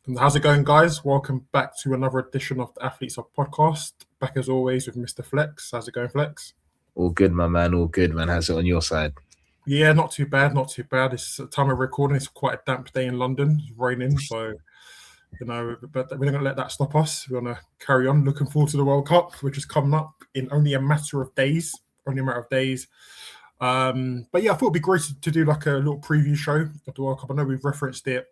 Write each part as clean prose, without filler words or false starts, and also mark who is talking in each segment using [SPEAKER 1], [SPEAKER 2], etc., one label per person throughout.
[SPEAKER 1] And how's it going, guys? Welcome back to another edition of the Athletes Hub podcast. Back as always with Mr. Flexx. How's it going, Flexx?
[SPEAKER 2] All good, my man. All good, man. How's it on your side?
[SPEAKER 1] Yeah, not too bad. Not too bad. It's time of recording. It's quite a damp day in London. It's raining, so but we're not gonna let that stop us. We're gonna carry on. Looking forward to the World Cup, which is coming up in only a matter of days. But yeah, I thought it'd be great to do like a little preview show of the World Cup. I know we've referenced it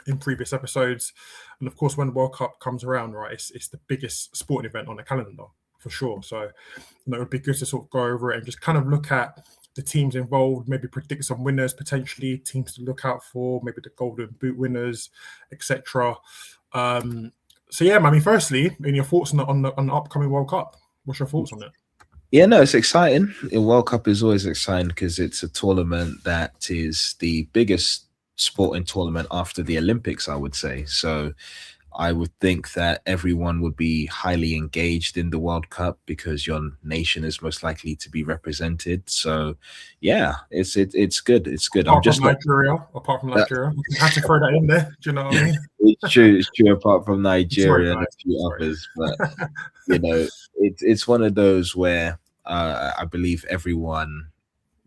[SPEAKER 1] in previous episodes, and of course when the World Cup comes around, right, it's the biggest sporting event on the calendar for sure. So it would be good to sort of go over it and just kind of look at the teams involved, maybe predict some winners, potentially teams to look out for, maybe the Golden Boot winners, etc. So yeah, I mean, firstly, in your thoughts on the upcoming World Cup, what's your thoughts on it?
[SPEAKER 2] Yeah, no, it's exciting. The World Cup is always exciting because it's a tournament that is the biggest sporting tournament after the Olympics, I would say. So I would think that everyone would be highly engaged in the World Cup because your nation is most likely to be represented. So yeah, it's good. It's good.
[SPEAKER 1] Apart from Nigeria, you have to throw that in there. Do you know what I mean?
[SPEAKER 2] It's true. Apart from Nigeria and a few others, but it's one of those where I believe everyone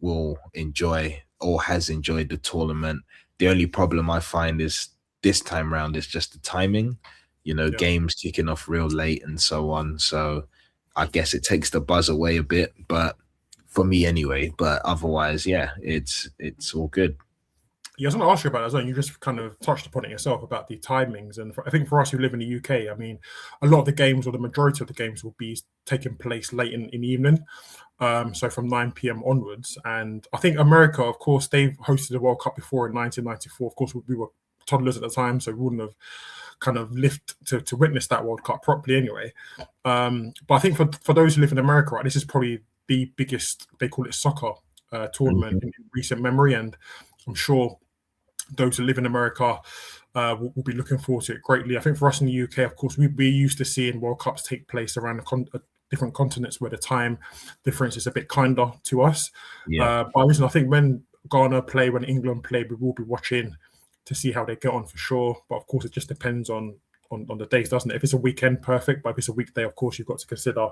[SPEAKER 2] will enjoy or has enjoyed the tournament. The only problem I find is this time round is just the timing, games kicking off real late and so on. So I guess it takes the buzz away a bit, but for me anyway. But otherwise, yeah, it's all good.
[SPEAKER 1] Yeah, I was going to ask you about that as well. You just kind of touched upon it yourself about the timings. And I think for us who live in the UK, I mean, a lot of the games or the majority of the games will be taking place late in the evening. So from 9 p.m. onwards. And I think America, of course, they've hosted the World Cup before in 1994. Of course, we were toddlers at the time, so we wouldn't have kind of lived to witness that World Cup properly anyway. But I think for those who live in America, right, this is probably the biggest, they call it soccer tournament in recent memory. And I'm sure those who live in America will be looking forward to it greatly. I think for us in the UK, of course, we're used to seeing World Cups take place around different continents where the time difference is a bit kinder to us.
[SPEAKER 2] Yeah.
[SPEAKER 1] But I think when Ghana play, when England play, we will be watching to see how they get on for sure. But of course, it just depends on the days, doesn't it? If it's a weekend, perfect. But if it's a weekday, of course, you've got to consider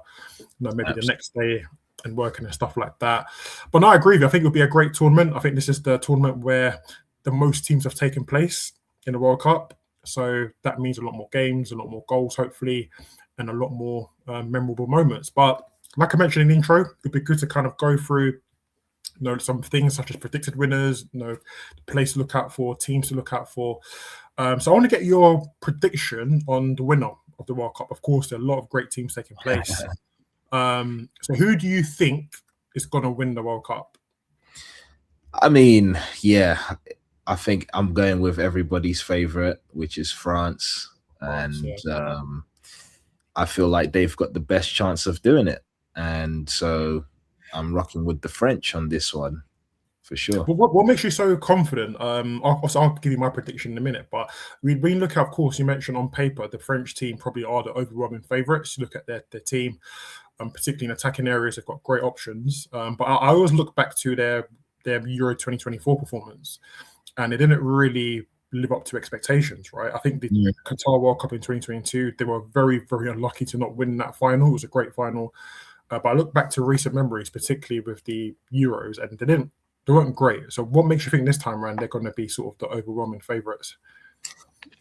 [SPEAKER 1] maybe Absolutely. The next day and working and stuff like that. But no, I agree with you. I think it'll be a great tournament. I think this is the tournament where the most teams have taken place in the World Cup. So that means a lot more games, a lot more goals, hopefully, and a lot more memorable moments. But like I mentioned in the intro, it'd be good to kind of go through some things such as predicted winners, the place to look out for, teams to look out for. So I want to get your prediction on the winner of the World Cup. Of course, there are a lot of great teams taking place. So who do you think is going to win the World Cup?
[SPEAKER 2] I mean, yeah, I think I'm going with everybody's favorite, which is France. I feel like they've got the best chance of doing it. And so I'm rocking with the French on this one, for sure.
[SPEAKER 1] What makes you so confident? I'll give you my prediction in a minute, but when you look at, of course, you mentioned on paper, the French team probably are the overwhelming favourites. You look at their team, particularly in attacking areas, they've got great options. But I always look back to their Euro 2024 performance, and they didn't really live up to expectations, right? I think the Qatar World Cup in 2022, they were very, very unlucky to not win that final. It was a great final. But I look back to recent memories, particularly with the Euros, and they weren't great. So what makes you think this time around they're going to be sort of the overwhelming favourites?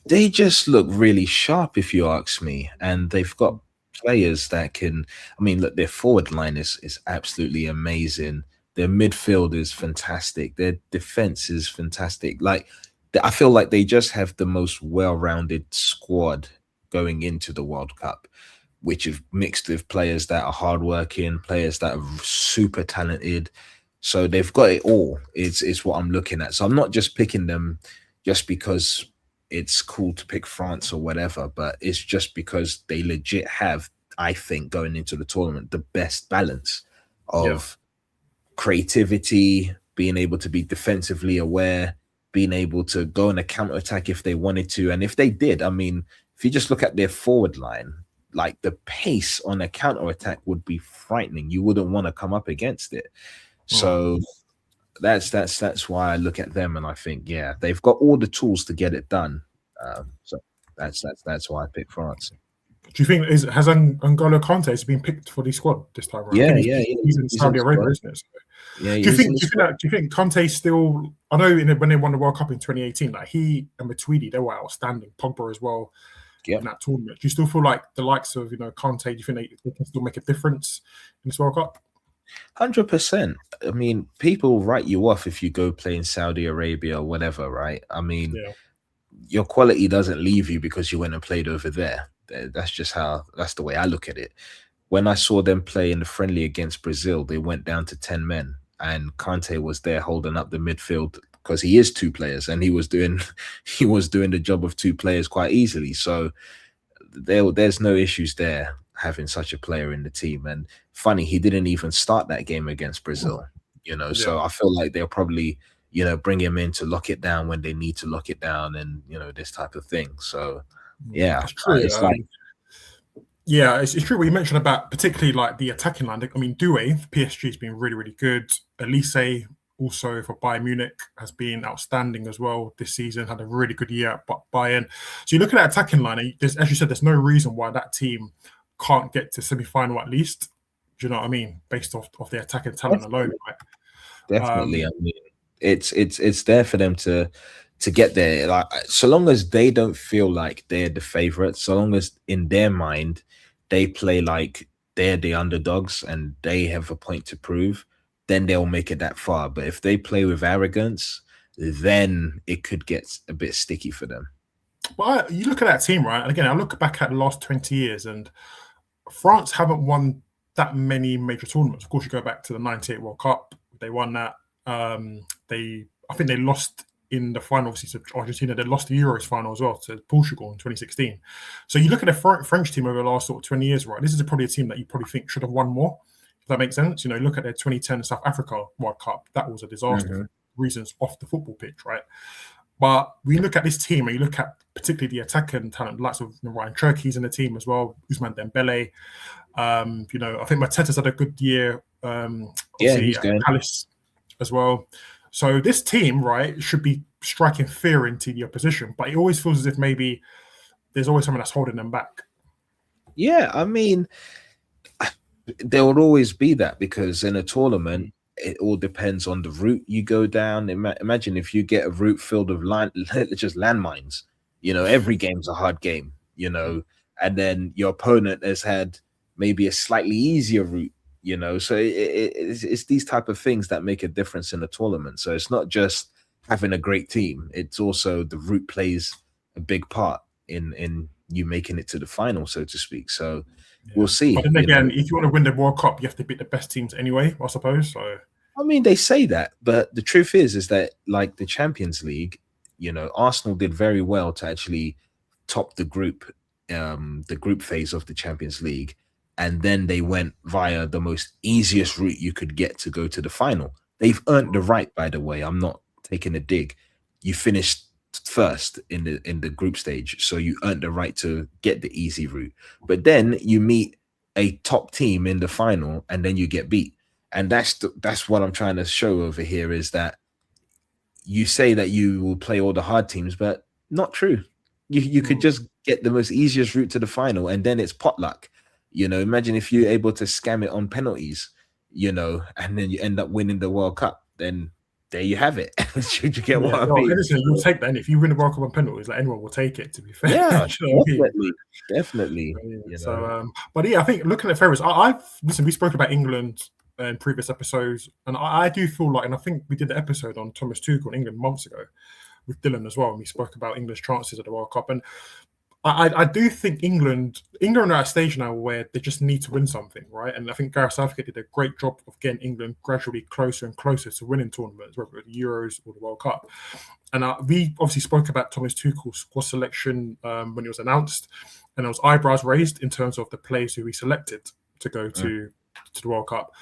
[SPEAKER 2] They just look really sharp, if you ask me. And they've got players that can, I mean, look, their forward line is absolutely amazing. Their midfield is fantastic. Their defense is fantastic. Like, I feel like they just have the most well-rounded squad going into the World Cup, which is mixed with players that are hardworking, players that are super talented. So they've got it all. It's what I'm looking at. So I'm not just picking them just because it's cool to pick France or whatever, but it's just because they legit have, I think, going into the tournament, the best balance of creativity, being able to be defensively aware, being able to go on a counter-attack if they wanted to. And if they did, I mean, if you just look at their forward line, like the pace on a counter-attack would be frightening. You wouldn't want to come up against it. So that's why I look at them and I think, yeah, they've got all the tools to get it done. So That's why I picked France.
[SPEAKER 1] Do you think has N'Golo Kante been picked for the squad this time around? I
[SPEAKER 2] Yeah,
[SPEAKER 1] think
[SPEAKER 2] yeah,
[SPEAKER 1] he's in
[SPEAKER 2] he's in
[SPEAKER 1] Saudi
[SPEAKER 2] the
[SPEAKER 1] Arabia,
[SPEAKER 2] squad.
[SPEAKER 1] isn't it? So,
[SPEAKER 2] Yeah, he's in the squad.
[SPEAKER 1] do you think Conte still? I know when they won the World Cup in 2018, like he and Matuidi, they were outstanding. Pogba as well in
[SPEAKER 2] Yep.
[SPEAKER 1] that tournament. Do you still feel like the likes of Conte? Do you think they can still make a difference in this World Cup?
[SPEAKER 2] 100%. I mean, people write you off if you go play in Saudi Arabia or whatever, right? I mean,
[SPEAKER 1] Yeah,
[SPEAKER 2] your quality doesn't leave you because you went and played over there. That's the way I look at it. When I saw them play in the friendly against Brazil, they went down to 10 men and Kante was there holding up the midfield because he is two players and he was doing he was doing the job of two players quite easily. So there's no issues there having such a player in the team. And funny, he didn't even start that game against Brazil,
[SPEAKER 1] yeah.
[SPEAKER 2] so I feel like they'll probably, bring him in to lock it down when they need to lock it down and, this type of thing. So, yeah,
[SPEAKER 1] It's true.
[SPEAKER 2] it's like,
[SPEAKER 1] Yeah, it's true what you mentioned about particularly like the attacking line. I mean, Doué for PSG has been really, really good. Elise also for Bayern Munich has been outstanding as well this season. Had a really good year at Bayern. So you look at that attacking line, and as you said, there's no reason why that team can't get to semi-final at least. Do you know what I mean? Based off their attacking talent alone, right?
[SPEAKER 2] definitely. I mean, it's there for them to get there. Like, so long as they don't feel like they're the favorites, so long as in their mind they play like they're the underdogs and they have a point to prove, then they'll make it that far. But if they play with arrogance, then it could get a bit sticky for them.
[SPEAKER 1] But you look at that team, right? And again, I look back at the last 20 years, and France haven't won that many major tournaments. Of course, you go back to the '98 World Cup; they won that. I think they lost in the final, obviously, to Argentina. They lost the Euros final as well to Portugal in 2016. So you look at the French team over the last sort of 20 years, right? This is probably a team that you probably think should have won more. If that makes sense, look at their 2010 South Africa World Cup. That was a disaster for reasons off the football pitch, right? But we look at this team and you look at particularly the attacking talent, lots of Ryan Cherki's in the team as well, Ousmane Dembele. I think Mateta's had a good year.
[SPEAKER 2] Yeah, he's going.
[SPEAKER 1] Palace as well. So this team, right, should be striking fear into the opposition, but it always feels as if maybe there's always something that's holding them back.
[SPEAKER 2] Yeah, I mean, there will always be that because in a tournament, it all depends on the route you go down. Imagine if you get a route filled with just landmines. Every game's a hard game. And then your opponent has had maybe a slightly easier route. So it's these type of things that make a difference in the tournament. So it's not just having a great team; it's also the route plays a big part in you making it to the final, so to speak. So. Yeah. We'll see.
[SPEAKER 1] But then again, if you want to win the World Cup, you have to beat the best teams anyway, I suppose. So,
[SPEAKER 2] I mean, they say that, but the truth is that like the Champions League, Arsenal did very well to actually top the group phase of the Champions League, and then they went via the most easiest route you could get to go to the final. They've earned the right, by the way. I'm not taking a dig. You finished first in the group stage, so you earned the right to get the easy route, but then you meet a top team in the final and then you get beat. And that's what I'm trying to show over here, is that you say that you will play all the hard teams, but not true. You could just get the most easiest route to the final and then it's potluck. Imagine if you're able to scam it on penalties, and then you end up winning the World Cup, then there you have it. Should you get what I mean?
[SPEAKER 1] You'll take that. And if you win the World Cup on penalties, like anyone will take it. To be fair,
[SPEAKER 2] yeah, definitely.
[SPEAKER 1] But yeah, I think looking at favourites, listen. We spoke about England in previous episodes, and I do feel like, and I think we did the episode on Thomas Tuchel in England months ago with Dylan as well, and we spoke about England's chances at the World Cup, and I do think England are at a stage now where they just need to win something, right? And I think Gareth Southgate did a great job of getting England gradually closer and closer to winning tournaments, whether it was the Euros or the World Cup. And we obviously spoke about Thomas Tuchel's squad selection when it was announced, and there was eyebrows raised in terms of the players who he selected to go to the World Cup.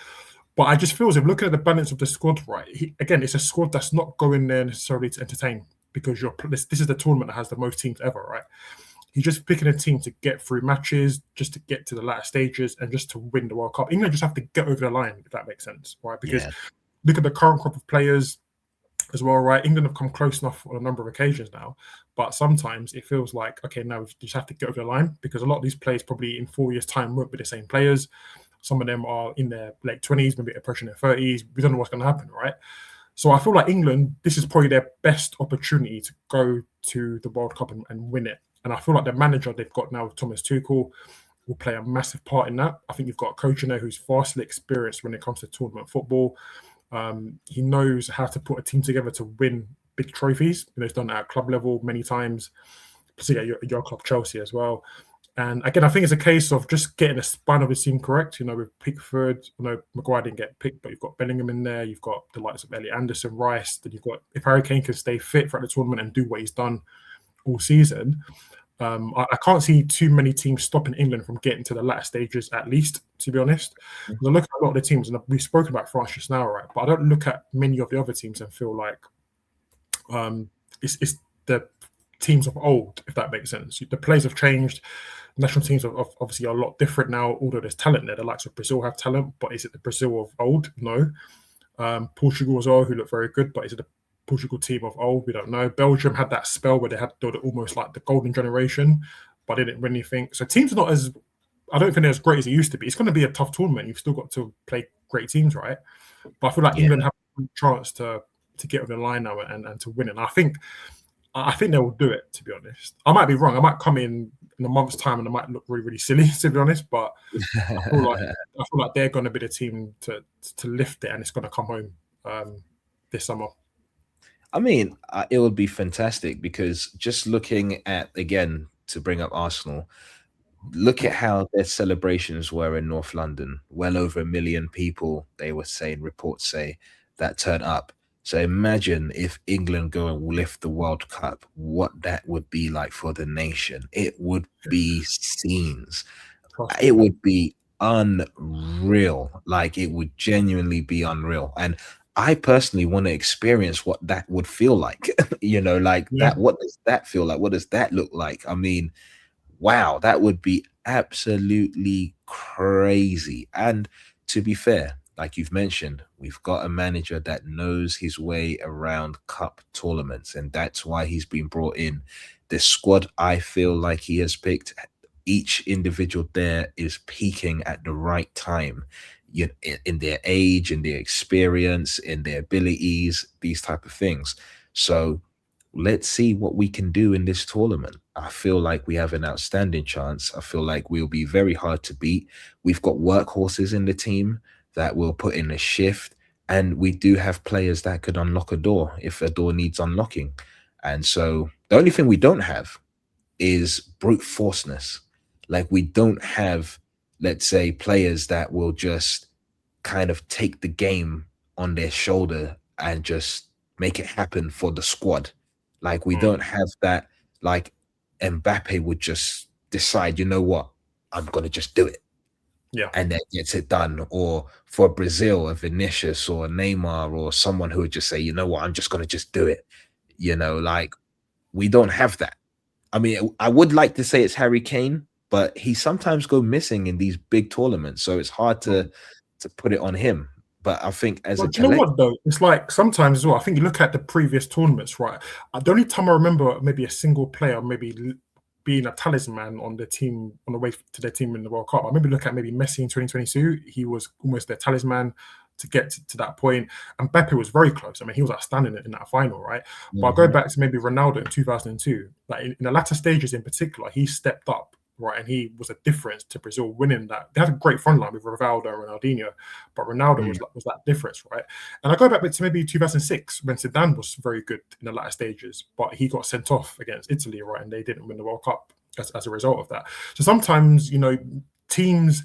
[SPEAKER 1] But I just feel as if looking at the balance of the squad, right? Again, it's a squad that's not going there necessarily to entertain, because this is the tournament that has the most teams ever, right? He's just picking a team to get through matches, just to get to the latter stages, and just to win the World Cup. England just have to get over the line, if that makes sense, right? Because look at the current crop of players. as well, right? England have come close enough on a number of occasions now, but sometimes it feels like, okay, now we just have to get over the line, because a lot of these players probably in 4 years' time won't be the same players. Some of them are in their late 20s, maybe approaching their 30s. We don't know what's going to happen, right? So I feel like England, this is probably their best opportunity to go to the World Cup and win it. And I feel like the manager they've got now, Thomas Tuchel, will play a massive part in that. I think you've got a coach in there who's vastly experienced when it comes to tournament football. He knows how to put a team together to win big trophies. He's done that at club level many times, particularly at your club, Chelsea, as well. And again, I think it's a case of just getting the span of the team correct. With Pickford, Maguire didn't get picked, but you've got Bellingham in there. You've got the likes of Elliot Anderson, Rice. Then you've got, if Harry Kane can stay fit throughout the tournament and do what he's done all season, I can't see too many teams stopping England from getting to the latter stages, at least, to be honest. Because I look at a lot of the teams, and we've spoken about France just now, right? But I don't look at many of the other teams and feel like it's the teams of old, if that makes sense. The players have changed. National teams are obviously a lot different now, although there's talent there. The likes of Brazil have talent, but is it the Brazil of old? No. Portugal as well, who look very good, but is it the Portugal team of old? We don't know. Belgium had that spell where they had almost like the golden generation, but they didn't win anything. So teams are not as, I don't think they're as great as it used to be. It's going to be a tough tournament. You've still got to play great teams, right? But I feel like England have a chance to get over the line now and to win it. And I think they will do it, to be honest. I might be wrong. I might come in a month's time and I might look really, really silly, to be honest. But I feel like they're going to be the team to lift it, and it's going to come home this summer.
[SPEAKER 2] I mean, it would be fantastic, because just looking at, again, to bring up Arsenal, look at how their celebrations were in North London. Well over 1 million people, they were saying, reports say, that turn up. So imagine if England go and lift the World Cup, what that would be like for the nation. It would be scenes. It would be unreal. Like, it would genuinely be unreal. And I personally want to experience what that would feel like. That. What does that feel like? What does that look like? I mean, wow, that would be absolutely crazy. And to be fair, like you've mentioned, we've got a manager that knows his way around cup tournaments, and that's why he's been brought in. The squad, I feel like he has picked, each individual there is peaking at the right time, in their age, in their experience, in their abilities, these type of things. So let's see what we can do in this tournament. I feel like we have an outstanding chance. I feel like we'll be very hard to beat. We've got workhorses in the team that will put in a shift, and we do have players that could unlock a door if a door needs unlocking. And so the only thing we don't have is brute forceness. Like, we don't have, let's say, players that will just kind of take the game on their shoulder and just make it happen for the squad. Like, we don't have that. Like, Mbappe would just decide, you know what, I'm going to just do it.
[SPEAKER 1] Yeah.
[SPEAKER 2] And then gets it done. Or for Brazil, a Vinicius or a Neymar or someone who would just say, you know what, I'm just going to just do it. Like, we don't have that. I mean, I would like to say it's Harry Kane, but he sometimes go missing in these big tournaments. So it's hard to put it on him. But I think as
[SPEAKER 1] do you know what, though? It's like sometimes as well, I think you look at the previous tournaments, right? The only time I remember maybe a single player maybe being a talisman on the team, on the way to their team in the World Cup. I maybe look at maybe Messi in 2022. He was almost their talisman to get to that point. And Mbappe was very close. I mean, he was outstanding in that final, right? But I go back to maybe Ronaldo in 2002. Like in the latter stages in particular, he stepped up, right? And he was a difference to Brazil winning that. They had a great front line with Rivaldo and Ronaldinho, but Ronaldo was that difference, right? And I go back to maybe 2006 when Zidane was very good in the latter stages, but he got sent off against Italy, right? And they didn't win the World Cup as a result of that. So sometimes, teams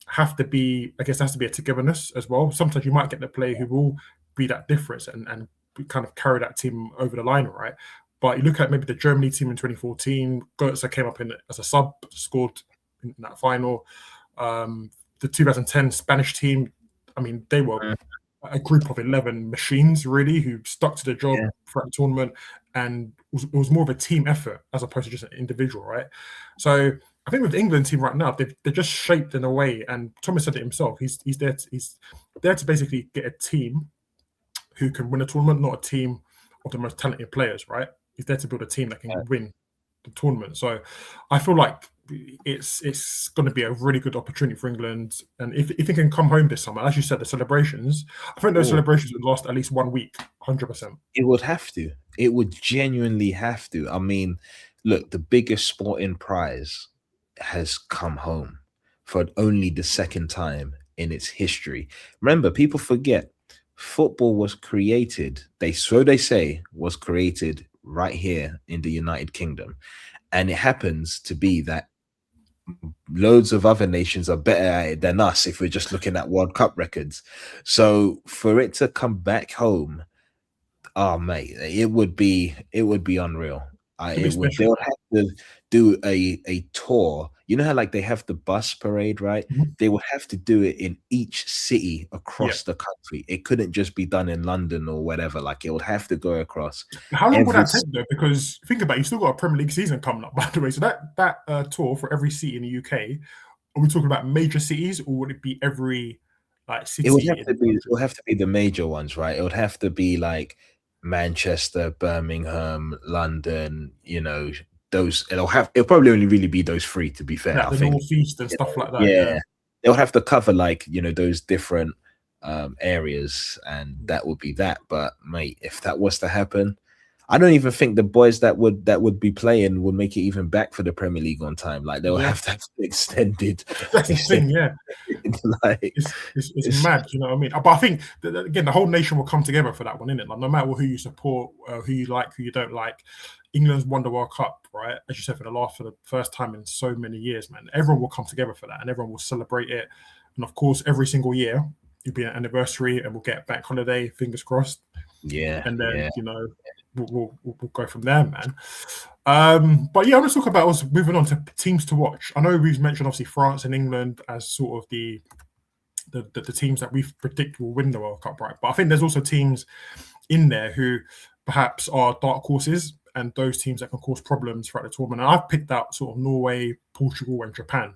[SPEAKER 1] have to be, I guess, there has to be a togetherness as well. Sometimes you might get the player who will be that difference and kind of carry that team over the line, right? But you look at maybe the Germany team in 2014, Götze came up as a sub, scored in that final. The 2010 Spanish team, I mean, they were a group of 11 machines, really, who stuck to the job throughout the tournament, and it was more of a team effort as opposed to just an individual, right? So I think with the England team right now, they're just shaped in a way, and Thomas said it himself, he's there to basically get a team who can win a tournament, not a team of the most talented players, right? He's there to build a team that can win the tournament. So I feel like it's going to be a really good opportunity for England. And if he can come home this summer, as you said, the celebrations, I think those celebrations would last at least 1 week, 100%.
[SPEAKER 2] It would have to. It would genuinely have to. I mean, look, the biggest sporting prize has come home for only the second time in its history. Remember, people forget football was created, they say, was created right here in the United Kingdom. And it happens to be that loads of other nations are better at it than us if we're just looking at World Cup records. So for it to come back home, oh mate, it would be unreal. They would have to do a tour. You know how like they have the bus parade, right?
[SPEAKER 1] Mhm.
[SPEAKER 2] They would have to do it in each city across the country. It couldn't just be done in London or whatever. Like it would have to go across.
[SPEAKER 1] How long would that take though? Because think about it, you still got a Premier League season coming up, by the way. So that tour for every city in the UK, are we talking about major cities, or would it be every like city?
[SPEAKER 2] It would have to be. It would have to be the major ones, right? It would have to be like Manchester, Birmingham, London. You know, those. It'll probably only really be those three. To be fair,
[SPEAKER 1] like
[SPEAKER 2] I
[SPEAKER 1] the
[SPEAKER 2] think.
[SPEAKER 1] Northeast and stuff like that.
[SPEAKER 2] Yeah, they'll have to cover like those different areas, and that would be that. But mate, if that was to happen, I don't even think the boys that would be playing would make it even back for the Premier League on time. Like they'll have to have extended.
[SPEAKER 1] That's the thing, yeah.
[SPEAKER 2] Like
[SPEAKER 1] it's mad, you know what I mean? But I think that, again, the whole nation will come together for that one, isn't it? Like no matter who you support, who you like, who you don't like, England's won the World Cup, right? As you said, for the first time in so many years, man. Everyone will come together for that, and everyone will celebrate it. And of course, every single year it'll be an anniversary, and we'll get a bank holiday. Fingers crossed.
[SPEAKER 2] Yeah,
[SPEAKER 1] and then we'll go from there, man. But yeah, I'm going to talk about also moving on to teams to watch. I know we've mentioned obviously France and England as sort of the teams that we predict will win the World Cup, right? But I think there's also teams in there who perhaps are dark horses, and those teams that can cause problems throughout the tournament. And I've picked out sort of Norway, Portugal, and Japan.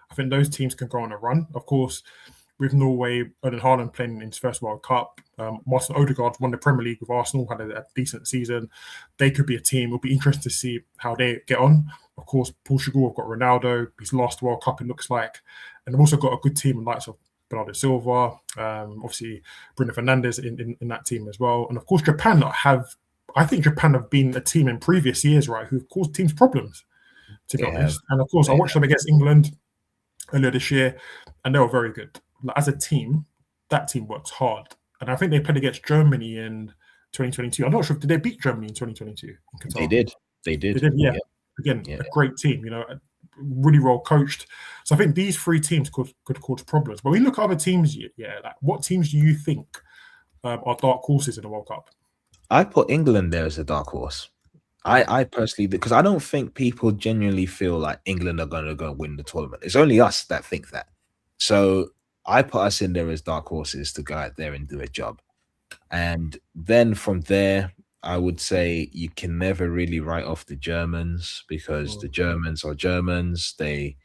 [SPEAKER 1] I think those teams can go on a run. Of course, with Norway, Erling Haaland playing in his first World Cup, Martin Odegaard won the Premier League with Arsenal, had a decent season. They could be a team. It'll be interesting to see how they get on. Of course, Portugal have got Ronaldo, his last World Cup, it looks like. And they've also got a good team in likes of Bernardo Silva, obviously Bruno Fernandes in that team as well. And of course, I think Japan have been a team in previous years, right, who've caused teams problems, to be honest. And of course, I watched them against England earlier this year, and they were very good. As a team, that team works hard. And I think they played against Germany in 2022. I'm not sure, did they beat Germany in 2022 in Qatar?
[SPEAKER 2] They did.
[SPEAKER 1] Yeah. Again, a great team, really well coached. So I think these three teams could cause problems. But when you look at other teams, like what teams do you think are dark horses in the World Cup?
[SPEAKER 2] I put England there as a dark horse. I personally, because I don't think people genuinely feel like England are going to go win the tournament. It's only us that think that. So I put us in there as dark horses to go out there and do a job. And then from there, I would say you can never really write off the Germans, because the Germans are Germans. They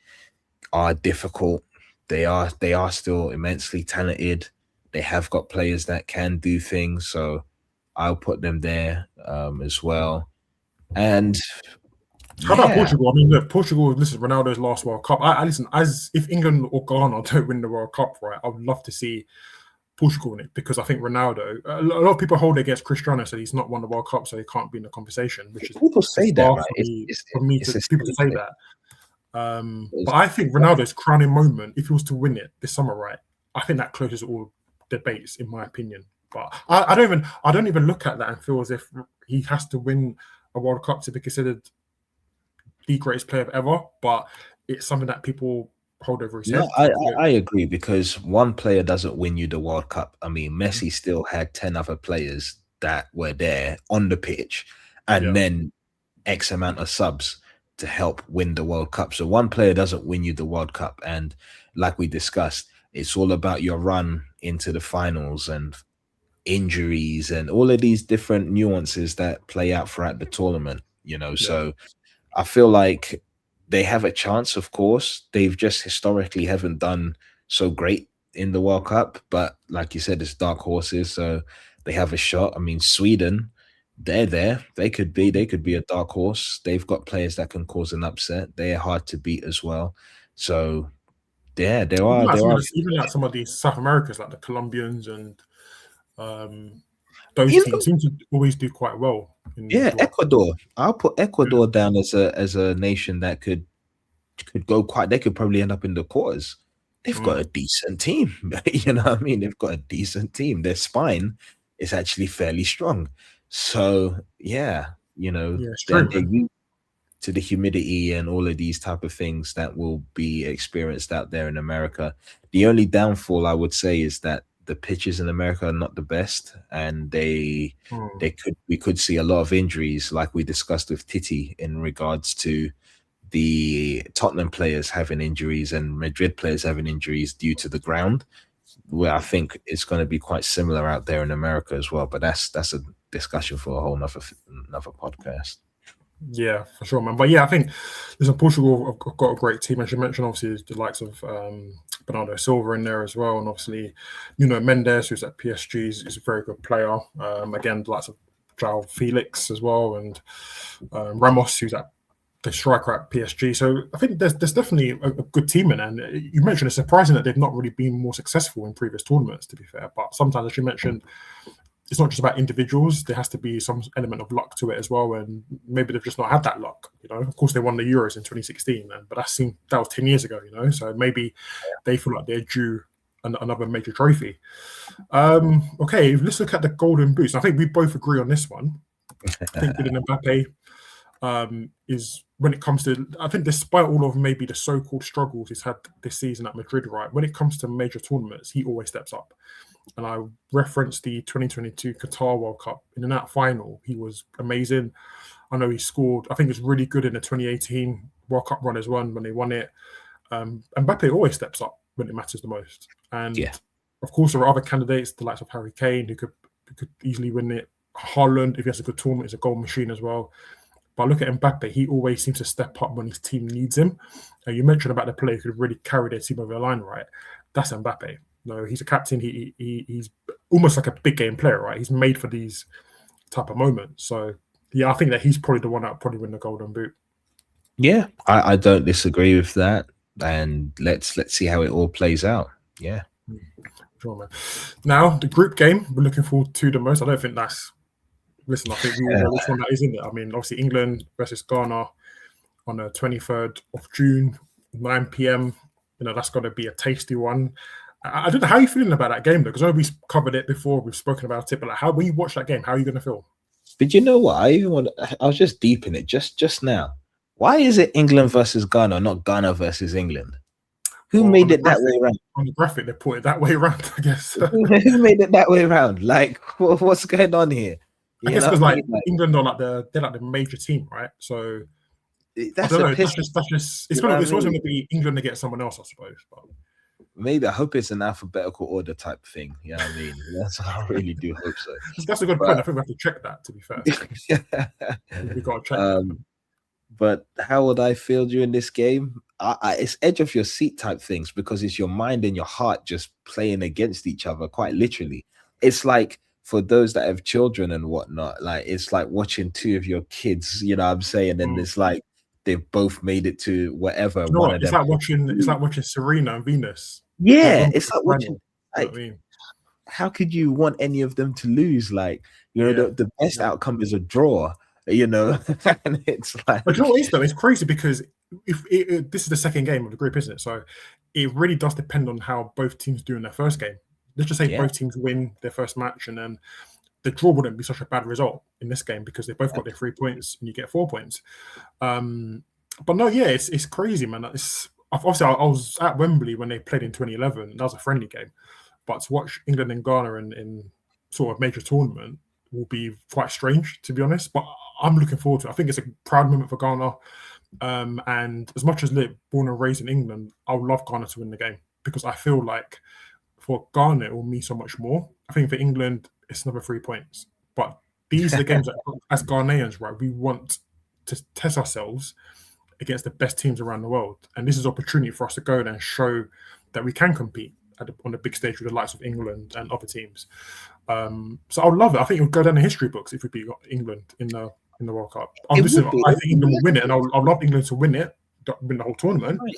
[SPEAKER 2] are difficult. They are still immensely talented. They have got players that can do things. So I'll put them there as well. And
[SPEAKER 1] how about Portugal? I mean, look, Portugal, this is Ronaldo's last World Cup. I listen, as if England or Ghana don't win the World Cup, right, I would love to see Portugal win it, because I think Ronaldo, a lot of people hold it against Cristiano, so he's not won the World Cup, so he can't be in the conversation, which is
[SPEAKER 2] people say that, right?
[SPEAKER 1] People to say that. But I think Ronaldo's crowning moment, if he was to win it this summer, right, I think that closes all debates, in my opinion. But I don't even look at that and feel as if he has to win a World Cup to be considered the greatest player ever. But it's something that people hold over his head.
[SPEAKER 2] I agree, because one player doesn't win you the World Cup. I mean, Messi still had 10 other players that were there on the pitch, and then X amount of subs to help win the World Cup. So one player doesn't win you the World Cup. And like we discussed, it's all about your run into the finals and injuries and all of these different nuances that play out throughout the tournament, So I feel like they have a chance. Of course, they've just historically haven't done so great in the World Cup, but like you said, it's dark horses, so they have a shot. I mean, Sweden they're there. They could be a dark horse. They've got players that can cause an upset. They're hard to beat as well. So yeah,
[SPEAKER 1] Even like
[SPEAKER 2] there are
[SPEAKER 1] some of these South Americans, like the Colombians and those
[SPEAKER 2] you
[SPEAKER 1] teams
[SPEAKER 2] know,
[SPEAKER 1] seem to always do quite well in these
[SPEAKER 2] yeah,
[SPEAKER 1] World Cups.
[SPEAKER 2] Ecuador. I'll put
[SPEAKER 1] Yeah.
[SPEAKER 2] Ecuador down as a nation that could go quite. They could probably end up in the quarters. They've got a
[SPEAKER 1] Mm.
[SPEAKER 2] decent team. You know what I mean? They've got a decent team. Their spine is actually fairly strong. So yeah,
[SPEAKER 1] Yeah, it's
[SPEAKER 2] then
[SPEAKER 1] true,
[SPEAKER 2] they're
[SPEAKER 1] man.
[SPEAKER 2] used to the humidity and all of these type of things that will be experienced out there in America. The only downfall I would say is that the pitches in America are not the best, and
[SPEAKER 1] Mm.
[SPEAKER 2] we could see a lot of injuries, like we discussed with Titi in regards to the Tottenham players having injuries and Madrid players having injuries due to the ground. Where I think it's going to be quite similar out there in America as well. But that's a discussion for a whole another podcast.
[SPEAKER 1] Yeah, for sure, man. But yeah, I think listen, Portugal have got a great team, as you mentioned. Obviously, the likes of Bernardo Silva in there as well, and obviously, Mendes, who's at PSG, is a very good player. Again, the likes of João Felix as well, and Ramos, who's at the striker at PSG. So I think there's definitely a good team in there. And you mentioned it's surprising that they've not really been more successful in previous tournaments, to be fair. But sometimes, as you mentioned, it's not just about individuals. There has to be some element of luck to it as well. And maybe they've just not had that luck. Of course, they won the Euros in 2016, but that was 10 years ago. So maybe they feel like they're due another major trophy. Okay, let's look at the golden boots. I think we both agree on this one. I think Kylian Mbappe is, when it comes to, I think despite all of maybe the so-called struggles he's had this season at Madrid, right, when it comes to major tournaments, he always steps up. And I referenced the 2022 Qatar World Cup. In that final, he was amazing. I know he scored. I think it's really good in the 2018 World Cup run as well when they won it. Mbappe always steps up when it matters the most. And
[SPEAKER 2] Yeah.
[SPEAKER 1] of course, there are other candidates, the likes of Harry Kane, who could easily win it. Haaland, if he has a good tournament, is a goal machine as well. But look at Mbappe; he always seems to step up when his team needs him. You mentioned about the player who could really carry their team over the line, right? That's Mbappe. No, he's a captain. He's almost like a big game player, right? He's made for these type of moments. So yeah, I think that he's probably the one that will probably win the Golden Boot.
[SPEAKER 2] Yeah, I don't disagree with that. And let's see how it all plays out. Yeah.
[SPEAKER 1] Sure, man. Now the group game we're looking forward to the most. I don't think that's. Listen, I think we all know which one that is in it. I mean, obviously England versus Ghana on the 23rd of June, 9 p.m. That's going to be a tasty one. I don't know how you're feeling about that game though, because I know we covered it before, we've spoken about it, but like, when you watch that game, how are you going to feel?
[SPEAKER 2] But you know what? I was just deep in it just now. Why is it England versus Ghana, not Ghana versus England? Who
[SPEAKER 1] Well,
[SPEAKER 2] made it that way around?
[SPEAKER 1] On the graphic, they put it that way around, I guess.
[SPEAKER 2] Who made it that way around? Like, what's going on here?
[SPEAKER 1] I guess because like England are they're like the major team, right? So
[SPEAKER 2] that's
[SPEAKER 1] I don't know.
[SPEAKER 2] That's
[SPEAKER 1] just it's always going to be England to get someone else, I suppose. But
[SPEAKER 2] maybe I hope it's an alphabetical order type thing. You know what I mean? I really do hope so.
[SPEAKER 1] That's a good point. I think we have to check that, to be fair. We got to check that.
[SPEAKER 2] But how would I feel during this game? It's edge of your seat type things, because it's your mind and your heart just playing against each other, quite literally. It's like, for those that have children and whatnot, like it's like watching two of your kids, you know what I'm saying? And it's like they've both made it to whatever.
[SPEAKER 1] You know what? It's like watching Serena and Venus.
[SPEAKER 2] Yeah, it's like watching.
[SPEAKER 1] Like, you know what I mean?
[SPEAKER 2] How could you want any of them to lose? Like, the best outcome is a draw. And it's like,
[SPEAKER 1] but you know what it is though? It's crazy because if this is the second game of the group, isn't it? So it really does depend on how both teams do in their first game. Let's just say both teams win their first match, and then the draw wouldn't be such a bad result in this game because they both got their 3 points and you get 4 points. But no, yeah, it's crazy, man. Obviously I was at Wembley when they played in 2011. That was a friendly game, but to watch England and Ghana in sort of major tournament will be quite strange, to be honest. But I'm looking forward to it. I think it's a proud moment for Ghana. And as much as they're born and raised in England, I would love Ghana to win the game because I feel like for Ghana, it will mean so much more. I think for England, it's another 3 points. But these are the games that, as Ghanaians, right, we want to test ourselves against the best teams around the world. And this is an opportunity for us to go there and show that we can compete on the big stage with the likes of England and other teams. So I would love it. I think it would go down the history books if we beat England in the World Cup. I think England will win it, and I'd love England to win it, win the whole tournament.
[SPEAKER 2] Right.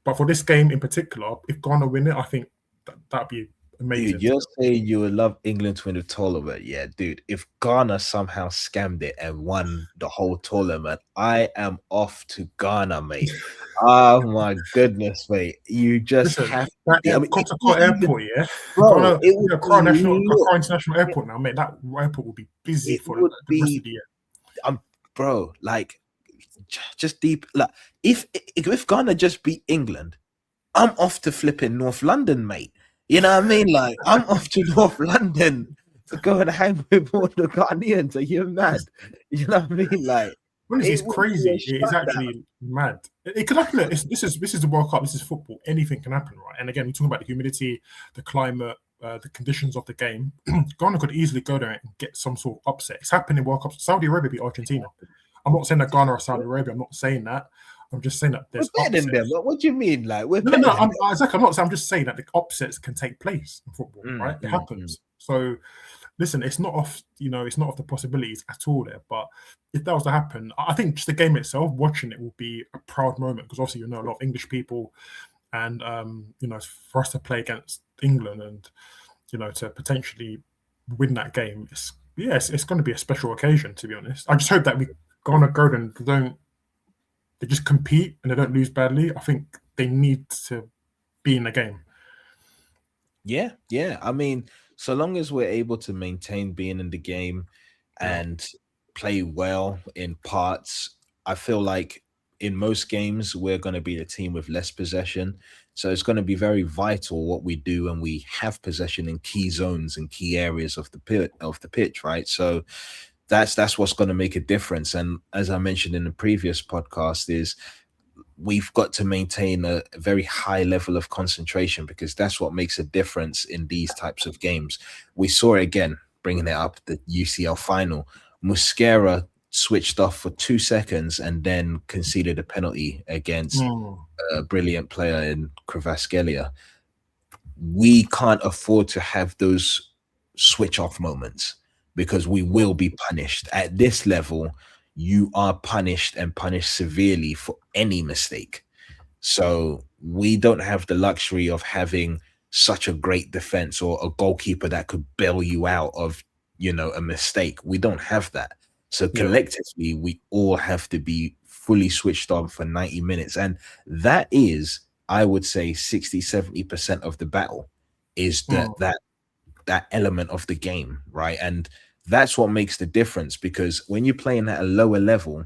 [SPEAKER 1] But for this game in particular, if Ghana win it, I think that'd be amazing.
[SPEAKER 2] Dude, you're saying you would love England to win the tournament. Yeah, dude. If Ghana somehow scammed it and won the whole tournament, I am off to Ghana, mate. Oh my goodness, mate. You just have
[SPEAKER 1] that airport, yeah.
[SPEAKER 2] Bro,
[SPEAKER 1] Ghana, Accra International Airport now, mate. That airport will be busy for the rest of the year.
[SPEAKER 2] Bro, like just deep. Like if Ghana just beat England, I'm off to flipping North London, mate. You know what I mean? Like I'm off to North London to go and hang with all the Ghanaians. Are you mad? You know what I mean? Like
[SPEAKER 1] it's crazy. It's actually mad. It could happen. This is the World Cup. This is football. Anything can happen, right? And again, we're talking about the humidity, the climate, the conditions of the game. Ghana could easily go there and get some sort of upset. It's happened in World Cups. Saudi Arabia beat Argentina. I'm not saying that Ghana or Saudi Arabia. I'm not saying that. I'm just saying that there's
[SPEAKER 2] we're better than them. What do you mean? Like we're
[SPEAKER 1] no. I'm not saying. I'm just saying that the upsets can take place in football, right? It happens. So listen, it's not off. It's not off the possibilities at all there. But if that was to happen, I think just the game itself, watching it will be a proud moment because obviously a lot of English people, and for us to play against England and to potentially win that game, it's going to be a special occasion. To be honest, I just hope that we Ghana go and they just compete and they don't lose badly. I think they need to be in the game.
[SPEAKER 2] Yeah. I mean, so long as we're able to maintain being in the game and play well in parts, I feel like in most games we're going to be the team with less possession. So it's going to be very vital what we do when we have possession in key zones and key areas of the pitch, right? So that's what's going to make a difference. And as I mentioned in the previous podcast, is we've got to maintain a very high level of concentration because that's what makes a difference in these types of games. We saw it again, bringing it up, the UCL final. Mosquera switched off for 2 seconds and then conceded a penalty against a brilliant player in Kvaskelia. We can't afford to have those switch off moments, because we will be punished. At this level, you are punished and punished severely for any mistake. So we don't have the luxury of having such a great defense or a goalkeeper that could bail you out of, a mistake. We don't have that. So collectively, we all have to be fully switched on for 90 minutes. And that is, I would say, 60-70% of the battle is that element of the game, right? And that's what makes the difference, because when you're playing at a lower level,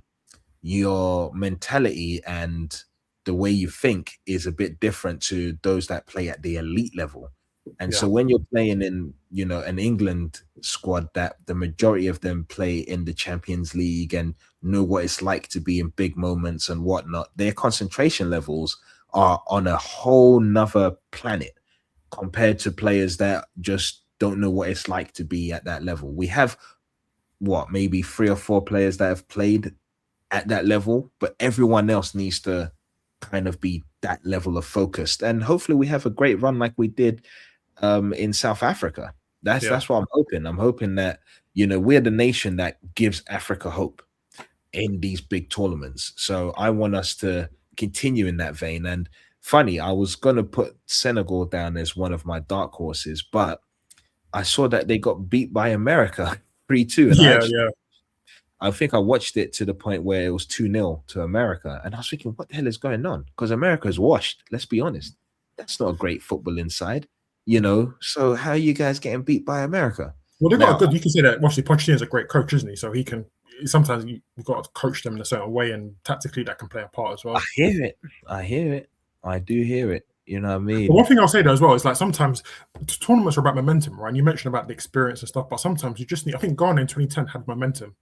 [SPEAKER 2] your mentality and the way you think is a bit different to those that play at the elite level. And so when you're playing in, an England squad that the majority of them play in the Champions League and know what it's like to be in big moments and whatnot, their concentration levels are on a whole nother planet compared to players that just don't know what it's like to be at that level. We have maybe 3 or 4 players that have played at that level, but everyone else needs to kind of be that level of focused. And hopefully we have a great run like we did in South Africa. That's what I'm hoping. I'm hoping that, we're the nation that gives Africa hope in these big tournaments. So I want us to continue in that vein. And funny, I was going to put Senegal down as one of my dark horses, but I saw that they got beat by America 3-2. And I think I watched it to the point where it was 2-0 to America. And I was thinking, what the hell is going on? Because America's washed. Let's be honest. That's not a great football inside, So how are you guys getting beat by America?
[SPEAKER 1] Well, they've got a good, you can say that, obviously, Pochettino's a great coach, isn't he? So he can, sometimes you've got to coach them in a certain way, and tactically that can play a part as well.
[SPEAKER 2] I hear it. I do hear it. You know what I mean?
[SPEAKER 1] But one thing I'll say though as well is, like, sometimes tournaments are about momentum, right? And you mentioned about the experience and stuff, but sometimes you just need, I think Ghana in 2010 had momentum,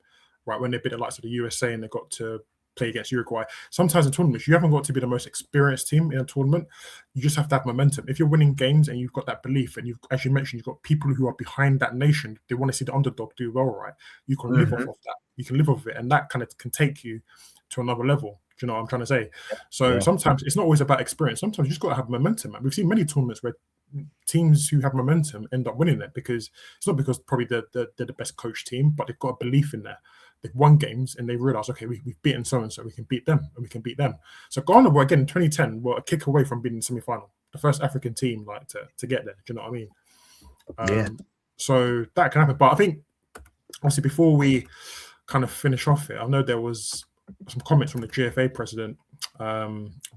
[SPEAKER 1] right? When they beat the likes of the USA and they got to play against Uruguay. Sometimes in tournaments, you haven't got to be the most experienced team in a tournament. You just have to have momentum. If you're winning games and you've got that belief, and as you mentioned, you've got people who are behind that nation, they want to see the underdog do well, right? You can live off of that. You can live off of it, and that kind of can take you to another level. you know what I'm trying to say? So sometimes it's not always about experience. Sometimes you just got to have momentum. And we've seen many tournaments where teams who have momentum end up winning it, because it's not because probably they're the best coach team, but they've got a belief in there. They've won games and they realize, okay, we've beaten so and so, we can beat them and we can beat them. So Ghana were, again, in 2010, were a kick away from being in the semi-final, the first African team like to get there. Do you know what I mean? So that can happen. But I think obviously before we kind of finish off here, I know there was some comments from the GFA president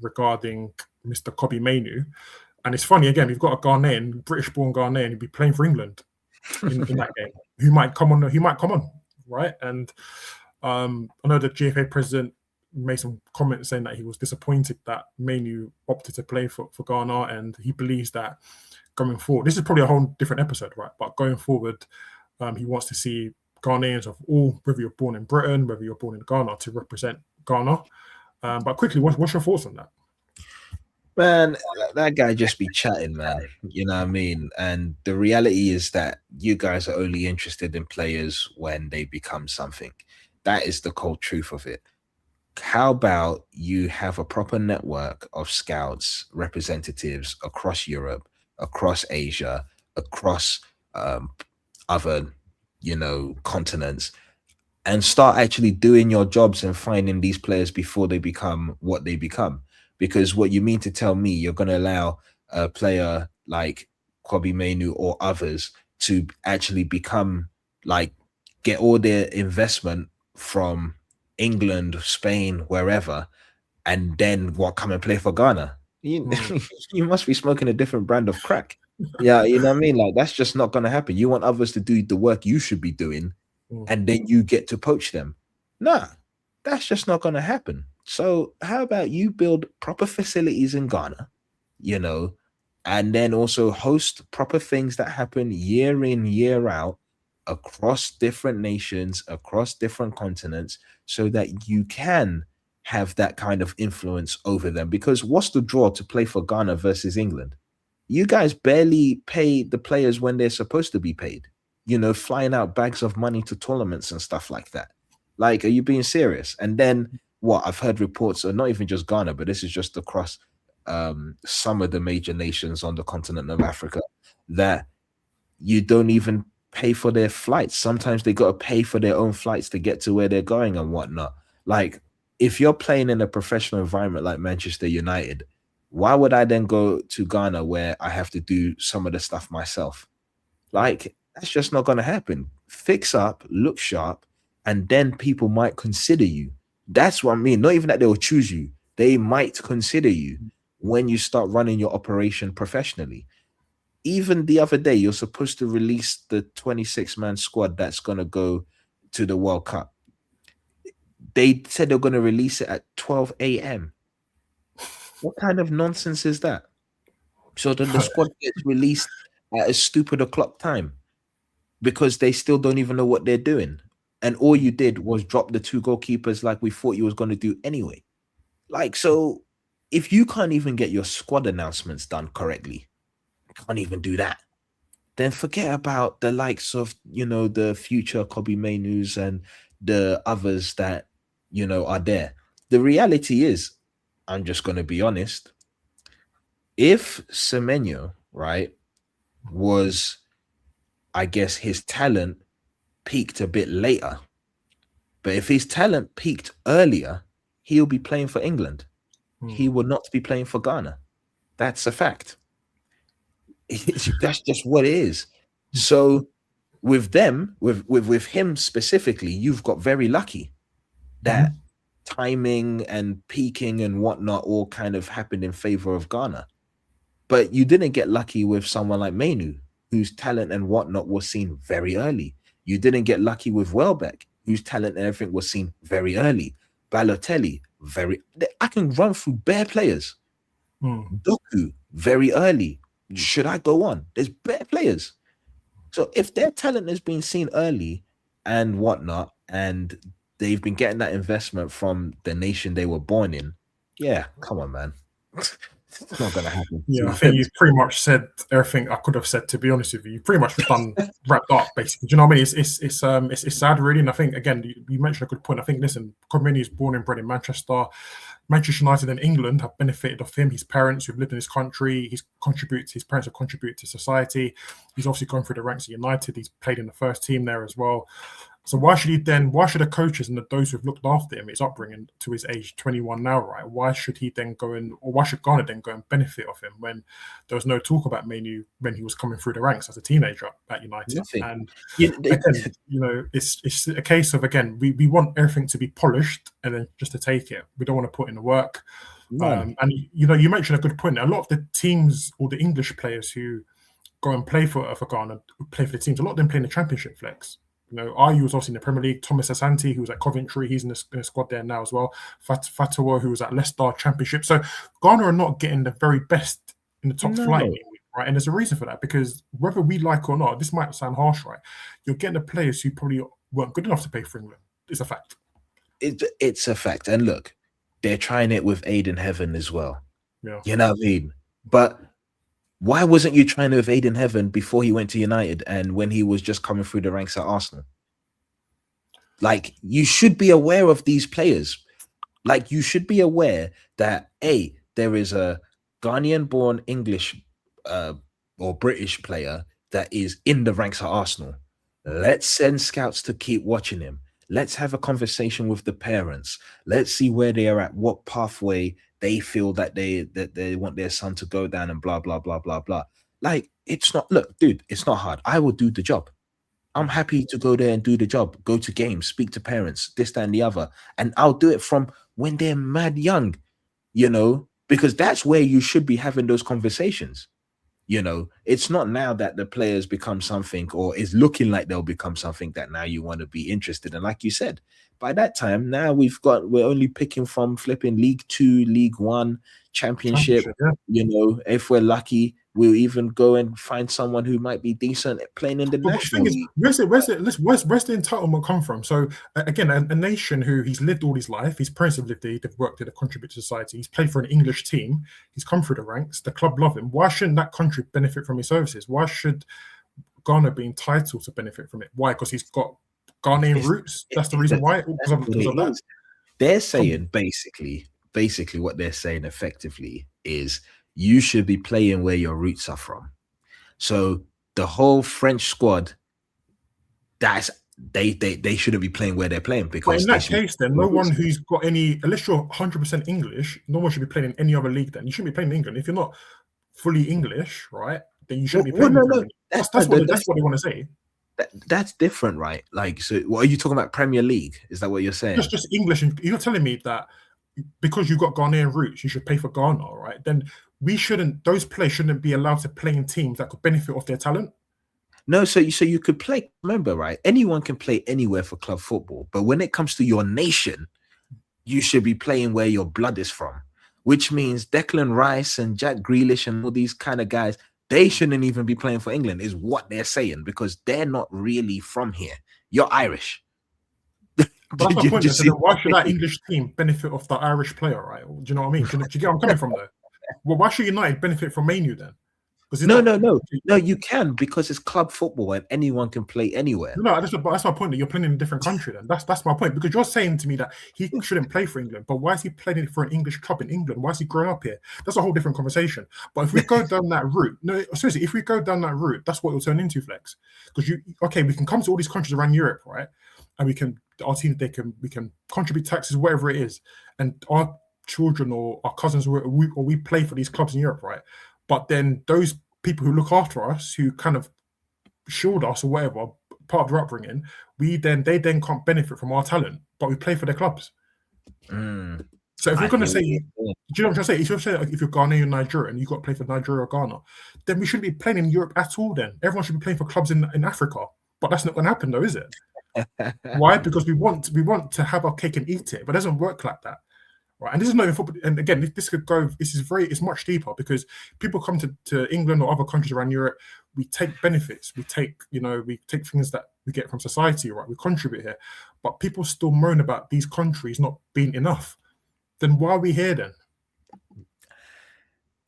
[SPEAKER 1] regarding Mr. Kobbie Mainoo. And it's funny, again, we've got a Ghanaian, British-born Ghanaian, who'd be playing for England in that game, who might come on, right? And I know the GFA president made some comments saying that he was disappointed that Mainoo opted to play for Ghana, and he believes that going forward, this is probably a whole different episode, right? But going forward, he wants to see Ghanaians of all, whether you're born in Britain, whether you're born in Ghana, to represent Ghana. But quickly, what's your thoughts on that?
[SPEAKER 2] Man, that guy just be chatting, man. You know what I mean? And the reality is that you guys are only interested in players when they become something. That is the cold truth of it. How about you have a proper network of scouts, representatives across Europe, across Asia, across other, continents, and start actually doing your jobs and finding these players before they become what they become. Because what you mean to tell me, you're going to allow a player like Kobbie Mainoo or others to actually become get all their investment from England, Spain, wherever, and then come and play for Ghana? You must be smoking a different brand of crack. Yeah, you know what I mean? That's just not going to happen. You want others to do the work you should be doing, and then you get to poach them. Nah, that's just not going to happen. So how about you build proper facilities in Ghana, and then also host proper things that happen year in, year out across different nations, across different continents, so that you can have that kind of influence over them. Because what's the draw to play for Ghana versus England? You guys barely pay the players when they're supposed to be paid, flying out bags of money to tournaments and stuff like that. Are you being serious? And then what I've heard reports are not even just Ghana, but this is just across some of the major nations on the continent of Africa, that you don't even pay for their flights. Sometimes they got to pay for their own flights to get to where they're going and whatnot. If you're playing in a professional environment like Manchester United, why would I then go to Ghana where I have to do some of the stuff myself? That's just not going to happen. Fix up, look sharp, and then people might consider you. That's what I mean. Not even that they will choose you. They might consider you when you start running your operation professionally. Even the other day, you're supposed to release the 26-man squad that's going to go to the World Cup. They said they're going to release it at 12 a.m. What kind of nonsense is that? So then the squad gets released at a stupid o'clock time because they still don't even know what they're doing. And all you did was drop the 2 goalkeepers like we thought you was going to do anyway. So if you can't even get your squad announcements done correctly, can't even do that, then forget about the likes of, the future Kobbie Mainoos and the others that, are there. The reality is, I'm just going to be honest, if Semenyo, right, was, I guess, his talent peaked a bit later, but if his talent peaked earlier, he'll be playing for England. He will not be playing for Ghana. That's a fact. That's just what it is. So with them, with him specifically, you've got very lucky that timing and peaking and whatnot all kind of happened in favor of Ghana. But you didn't get lucky with someone like Mainoo, whose talent and whatnot was seen very early. You didn't get lucky with Welbeck, whose talent and everything was seen very early. Balotelli, I can run through bare players. Doku, very early. Should I go on? There's bare players. So if their talent has been seen early and whatnot, and they've been getting that investment from the nation they were born in, yeah, come on, man. It's not going to happen.
[SPEAKER 1] Yeah, I think you've pretty much said everything I could have said, to be honest with you. You've pretty much wrapped up, basically. Do you know what I mean? It's sad, really. And I think, again, you mentioned a good point. I think, listen, Kobbie Mainoo is born and bred in Manchester. Manchester United and England have benefited of him. His parents who've lived in this country, his parents have contributed to society. He's obviously gone through the ranks of United. He's played in the first team there as well. So why should the coaches and those who've looked after him, his upbringing to his age 21 now, right? Why should he then go in, or why should Ghana then go and benefit of him when there was no talk about Mainoo when he was coming through the ranks as a teenager at United?
[SPEAKER 2] Nothing.
[SPEAKER 1] And again, it's a case of, again, we want everything to be polished and then just to take it. We don't want to put in the work. And you mentioned a good point. A lot of the teams or the English players who go and play for Ghana, play for the teams, a lot of them play in the Championship, Flexx. Ayu was obviously in the Premier League. Thomas Asante, who was at Coventry, he's in the squad there now as well. Fatawa, who was at Leicester Championship. So Ghana are not getting the very best in the top flight, right? And there's a reason for that, because whether we like or not, this might sound harsh, right? You're getting the players who probably weren't good enough to play for England. It's a fact.
[SPEAKER 2] It's a fact. And look, they're trying it with Aiden Heaven as well.
[SPEAKER 1] Yeah.
[SPEAKER 2] You know what I mean? But why wasn't you trying to with Aiden Heaven before he went to United and when he was just coming through the ranks at Arsenal? Like, you should be aware of these players. Like, you should be aware that, there is a Ghanaian-born English or British player that is in the ranks at Arsenal. Let's send scouts to keep watching him. Let's have a conversation with the parents. Let's see where they are at, what pathway they feel that they want their son to go down, and blah, blah, blah, blah, blah. Like, it's not, look, dude, it's not hard. I will do the job. I'm happy to go there and do the job, go to games, speak to parents, this, that, and the other. And I'll do it from when they're mad young, because that's where you should be having those conversations. It's not now that the players become something, or is looking like they'll become something that now you want to be interested in. Like you said, by that time, now we're only picking from flipping League 2, League 1, Championship. Yeah. If we're lucky, we'll even go and find someone who might be decent at playing in the national league.
[SPEAKER 1] Where's the entitlement come from? So again, a nation who he's lived all his life, his parents have lived there, they've worked there, they've contributed to society, he's played for an English team, he's come through the ranks, the club love him. Why shouldn't that country benefit from his services? Why should Ghana be entitled to benefit from it? Why? Because he's got Ghanaian roots. That's the reason why. Because of that.
[SPEAKER 2] They're saying basically what they're saying effectively is you should be playing where your roots are from. So the whole French squad, they shouldn't be playing where they're playing, because
[SPEAKER 1] in that case, then no one who's got any, unless you're 100% English, no one should be playing in any other league. Then you shouldn't be playing in England if you're not fully English, right? Then you shouldn't be playing. No. That's what they want to say.
[SPEAKER 2] That's different, right? Like, so what are you talking about? Premier League? Is that what you're saying?
[SPEAKER 1] Just English, and you're telling me that because you've got Ghanaian roots, you should play for Ghana, right? Then those players shouldn't be allowed to play in teams that could benefit off their talent.
[SPEAKER 2] No, so you could play. Remember, right? Anyone can play anywhere for club football, but when it comes to your nation, you should be playing where your blood is from. Which means Declan Rice and Jack Grealish and all these kind of guys, they shouldn't even be playing for England, is what they're saying, because they're not really from here. You're Irish.
[SPEAKER 1] But that's my point. So why should that English team benefit off the Irish player, right? Do you know what I mean? Do you get where I'm coming from there? Well, why should United benefit from Mainoo then? No,
[SPEAKER 2] you can, because it's club football and anyone can play anywhere.
[SPEAKER 1] No, that's my point, that you're playing in a different country then. That's my point, because you're saying to me that he shouldn't play for England, but why is he playing for an English club in England? Why is he growing up here? That's a whole different conversation. But if we go down that route, seriously, if we go down that route, that's what it'll turn into, Flexx. Because we can come to all these countries around Europe, right? And our team, we can contribute taxes, whatever it is, and our children or our cousins or we play for these clubs in Europe, right? But then those people who look after us, who kind of shield us or whatever, part of their upbringing, they then can't benefit from our talent, but we play for their clubs. So if we're going to say, do you know what I'm trying to say? If you're Ghanaian, Nigerian, you've got to play for Nigeria or Ghana, then we shouldn't be playing in Europe at all then. Everyone should be playing for clubs in Africa. But that's not going to happen though, is it? Why? Because we want to have our cake and eat it, but it doesn't work like that. Right, and this is not even football. And again, it's much deeper, because people come to England or other countries around Europe. We take benefits. We take things that we get from society. Right, we contribute here, but people still moan about these countries not being enough. Then why are we here then?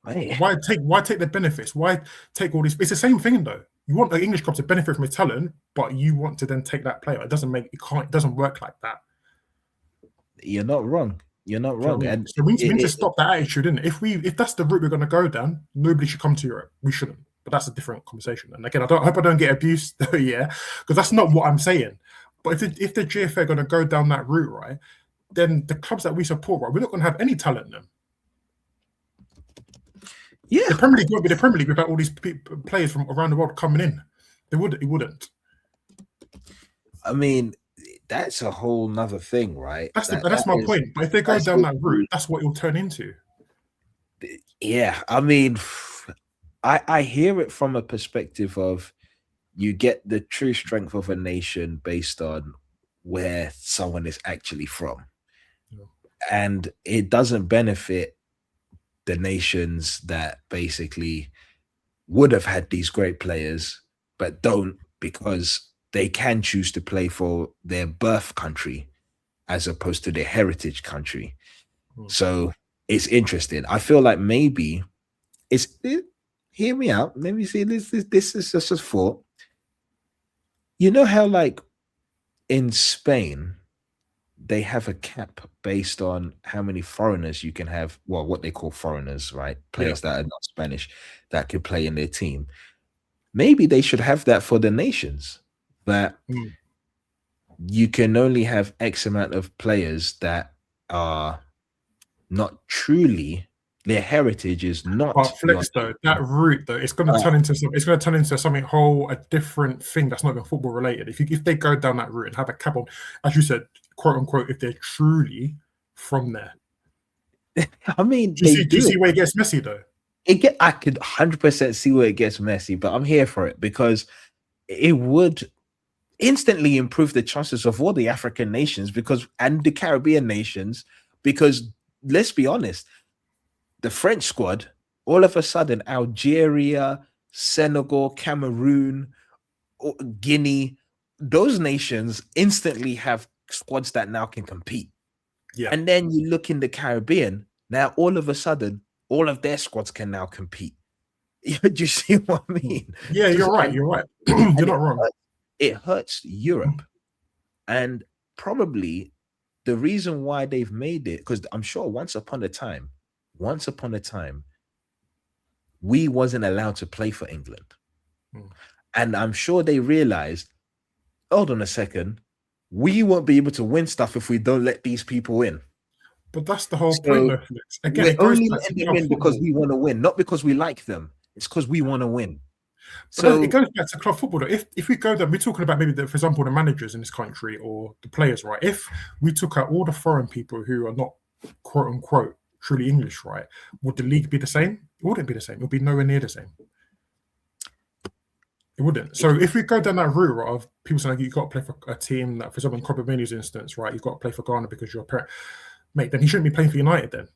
[SPEAKER 1] Right. Why take the benefits? Why take all these? It's the same thing though. You want an English club to benefit from his talent, but you want to then take that player. It doesn't work like that.
[SPEAKER 2] You're not wrong. You're not
[SPEAKER 1] Do you know
[SPEAKER 2] wrong.
[SPEAKER 1] what I mean?
[SPEAKER 2] And
[SPEAKER 1] So we need to stop that attitude, innit? If that's the route we're going to go down, nobody should come to Europe. We shouldn't. But that's a different conversation. And again, I hope I don't get abused, yeah, because that's not what I'm saying. But if the GFA are going to go down that route, right, then the clubs that we support, right, we're not going to have any talent then.
[SPEAKER 2] Yeah,
[SPEAKER 1] The Premier League won't be the Premier League without all these players from around the world coming in. It wouldn't.
[SPEAKER 2] I mean, that's a whole nother thing, right?
[SPEAKER 1] That's my point. But if they go down that route, that's what it'll turn into.
[SPEAKER 2] Yeah, I mean, I hear it from a perspective of you get the true strength of a nation based on where someone is actually from.
[SPEAKER 1] Yeah.
[SPEAKER 2] And it doesn't benefit the nations that basically would have had these great players, but don't, because they can choose to play for their birth country as opposed to their heritage country. So it's interesting. I feel like maybe hear me out. Let me see. This is just a thought. You know how, like, in Spain, they have a cap based on how many foreigners you can have. Well, what they call foreigners, right? Players that are not Spanish that can play in their team. Maybe they should have that for the nations, that you can only have X amount of players that are not truly, their heritage is not.
[SPEAKER 1] But Flexx, though, that route, though, it's going to turn into something a different thing that's not even football related. If they go down that route and have a cap on, as you said, quote unquote, if they're truly from there.
[SPEAKER 2] I mean,
[SPEAKER 1] do you see where it gets messy, though?
[SPEAKER 2] I could 100% see where it gets messy, but I'm here for it because it would instantly improve the chances of all the African nations and the Caribbean nations, because let's be honest, the French squad, all of a sudden, Algeria, Senegal, Cameroon, Guinea, those nations instantly have squads that now can compete.
[SPEAKER 1] Yeah.
[SPEAKER 2] And then you look in the Caribbean, now all of a sudden, all of their squads can now compete. Do you see what I mean?
[SPEAKER 1] Yeah, you're right. You're right. You're not wrong.
[SPEAKER 2] It hurts Europe. And probably the reason why they've made it, because I'm sure once upon a time, we wasn't allowed to play for England. And I'm sure they realized, hold on a second, we won't be able to win stuff if we don't let these people in.
[SPEAKER 1] But that's the whole point, though, Flexx. Again,
[SPEAKER 2] we're only letting them in because we want to win, not because we like them. It's because we want to win.
[SPEAKER 1] So it goes back to club football. Though. If we go there, we're talking about maybe, for example, the managers in this country or the players, right? If we took out all the foreign people who are not, quote unquote, truly English, right? Would the league be the same? It wouldn't be the same. It would be nowhere near the same. It wouldn't. So if we go down that route, right, of people saying, like, you've got to play for a team that, for example, in Kobbie Mainoo's instance, right, you've got to play for Ghana because you're a parent, mate, then he shouldn't be playing for United then.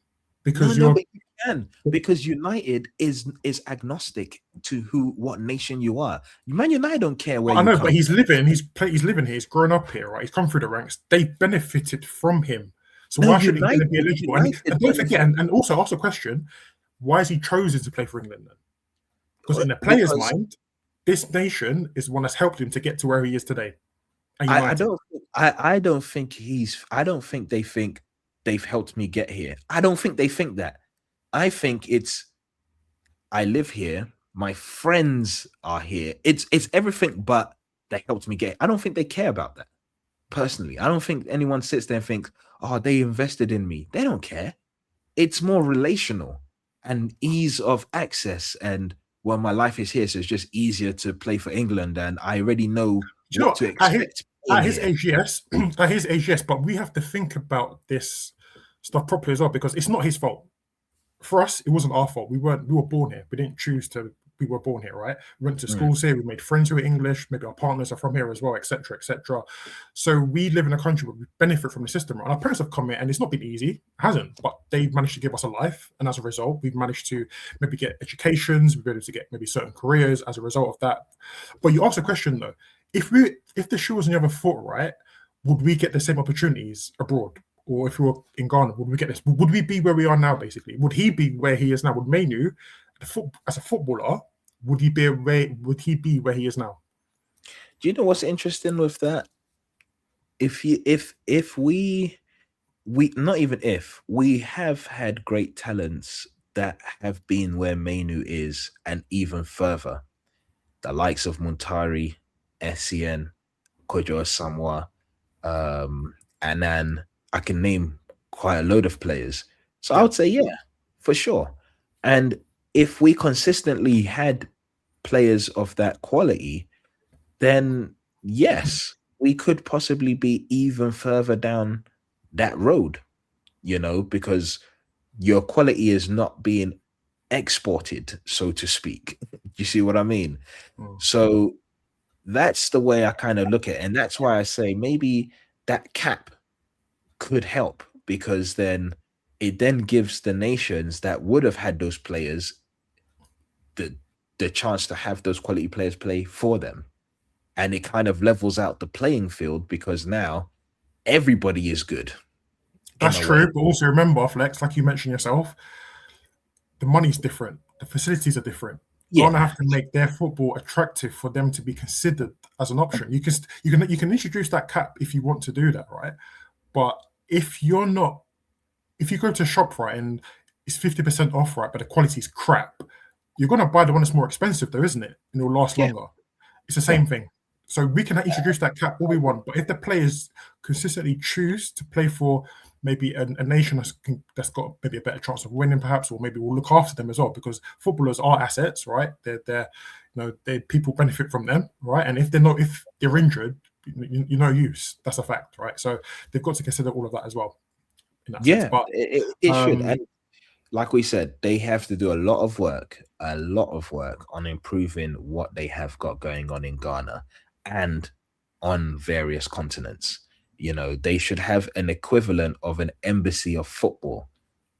[SPEAKER 1] Because
[SPEAKER 2] you can, because United is agnostic to what nation you are. Man United don't care where.
[SPEAKER 1] I know, but he's living here. He's grown up here, right? He's come through the ranks. They benefited from him. So why should he be eligible? And don't forget, and also ask the question: why has he chosen to play for England then? Because in the player's mind, this nation is one that's helped him to get to where he is today.
[SPEAKER 2] I don't think they think they've helped me get here. I don't think they think that. I think I live here. My friends are here. It's everything but they helped me get. I don't think they care about that. Personally, I don't think anyone sits there and thinks, oh, they invested in me. They don't care. It's more relational and ease of access. And well, my life is here, so it's just easier to play for England. And I already know what to expect.
[SPEAKER 1] At his age, yes. At his age, yes. But we have to think about this stuff properly as well, because it's not his fault. For us, it wasn't our fault. We were born here. We didn't choose to. We were born here, right? We went to schools here. We made friends who are English. Maybe our partners are from here as well, etc., etc. So we live in a country where we benefit from the system, right? And our parents have come here, and it's not been easy. It hasn't, but they've managed to give us a life, and as a result, we've managed to maybe get educations. We've been able to get maybe certain careers as a result of that. But you asked a question though: if the shoe was on the other foot, right, would we get the same opportunities abroad? Or if we were in Ghana, would we get this? Would we be where we are now, basically? Would he be where he is now? Would Mainoo, as a footballer, would he be where he is now?
[SPEAKER 2] Do you know what's interesting with that? If we we not even if we have had great talents that have been where Mainoo is and even further. The likes of Muntari, Essien, Kojo Samoa, Anan. I can name quite a load of players. So I would say, yeah, for sure. And if we consistently had players of that quality, then yes, we could possibly be even further down that road, because your quality is not being exported, so to speak. You see what I mean? So that's the way I kind of look at it. And that's why I say maybe that cap could help, because then it then gives the nations that would have had those players the chance to have those quality players play for them. And it kind of levels out the playing field, because now everybody is good.
[SPEAKER 1] That's true. But also remember, Flex, like you mentioned yourself, the money's different. The facilities are different. Ghana have to make their football attractive for them to be considered as an option. You can introduce that cap if you want to do that, right? But if you go to a shop, right, and it's 50% off, right, but the quality is crap, you're gonna buy the one that's more expensive, though, isn't it? And it'll last longer. It's the same thing. So we can introduce that cap all we want, but if the players consistently choose to play for maybe a nation that's got maybe a better chance of winning, perhaps, or maybe we'll look after them as well, because footballers are assets, right? They're people benefit from them, right? And if they're injured, use. That's a fact, right? So they've got to consider all of that as well. In that sense. But
[SPEAKER 2] it should. And like we said, they have to do a lot of work on improving what they have got going on in Ghana and on various continents. They should have an equivalent of an embassy of football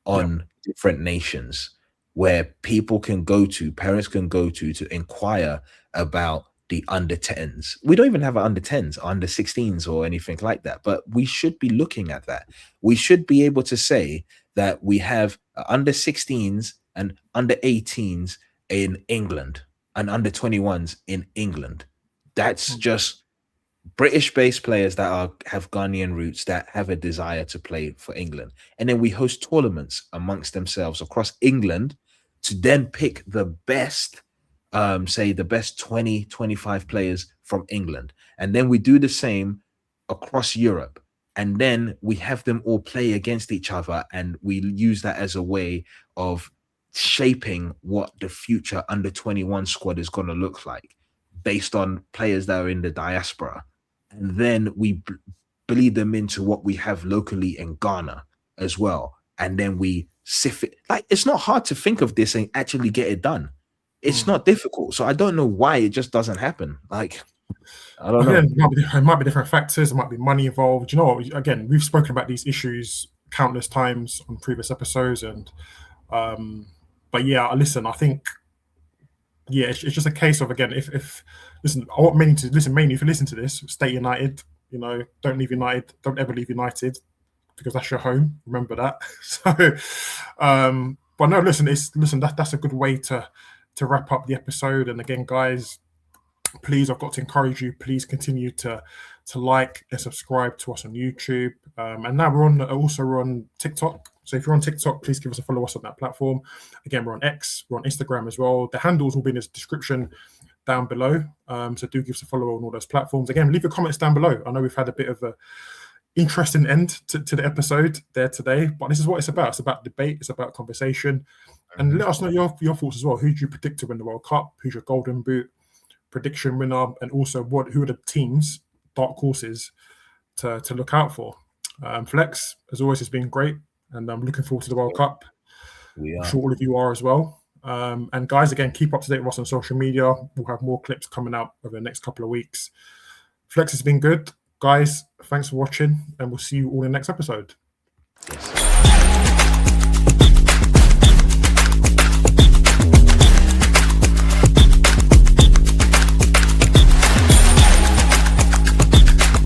[SPEAKER 2] on different nations, where people can go to, parents can go to inquire about the under 10s. We don't even have an under 10s, under 16s or anything like that, but we should be looking at that. We should be able to say that we have under 16s and under 18s in England and under 21s in England. That's just British-based players that have Ghanaian roots that have a desire to play for England. And then we host tournaments amongst themselves across England to then pick the best, say the best 20, 25 players from England. And then we do the same across Europe. And then we have them all play against each other. And we use that as a way of shaping what the future under 21 squad is going to look like based on players that are in the diaspora. And then we bleed them into what we have locally in Ghana as well. And then we sift it. Like, it's not hard to think of this and actually get it done. It's not difficult. So I don't know why it just doesn't happen. Like, I don't know.
[SPEAKER 1] It might be different factors. It might be money involved. Again, we've spoken about these issues countless times on previous episodes. And, but yeah, listen, I think, it's just a case of, again, if listen, I want Mainoo to listen. Mainoo, if you listen to this, stay United. Don't leave United. Don't ever leave United, because that's your home. Remember that. So, but no, listen. That's a good way to wrap up the episode. And again, guys, please, I've got to encourage you. Please continue to like and subscribe to us on YouTube. And now we're on TikTok. So if you're on TikTok, please give us a follow us on that platform. Again, we're on X, we're on Instagram as well. The handles will be in the description down below. So do give us a follow on all those platforms. Again, leave your comments down below. I know we've had a bit of a interesting end to the episode there today, but this is what it's about. It's about debate. It's about conversation. And let us know your thoughts as well. Who do you predict to win the World Cup? Who's your golden boot prediction winner? And also, who are the teams, dark horses, to look out for? Flexx, as always, has been great. And I'm looking forward to the World Cup. I'm sure all of you are as well. And guys, again, keep up to date with us on social media. We'll have more clips coming out over the next couple of weeks. Flexx has been good. Guys, thanks for watching, and we'll see you all in the next episode.
[SPEAKER 2] Yes.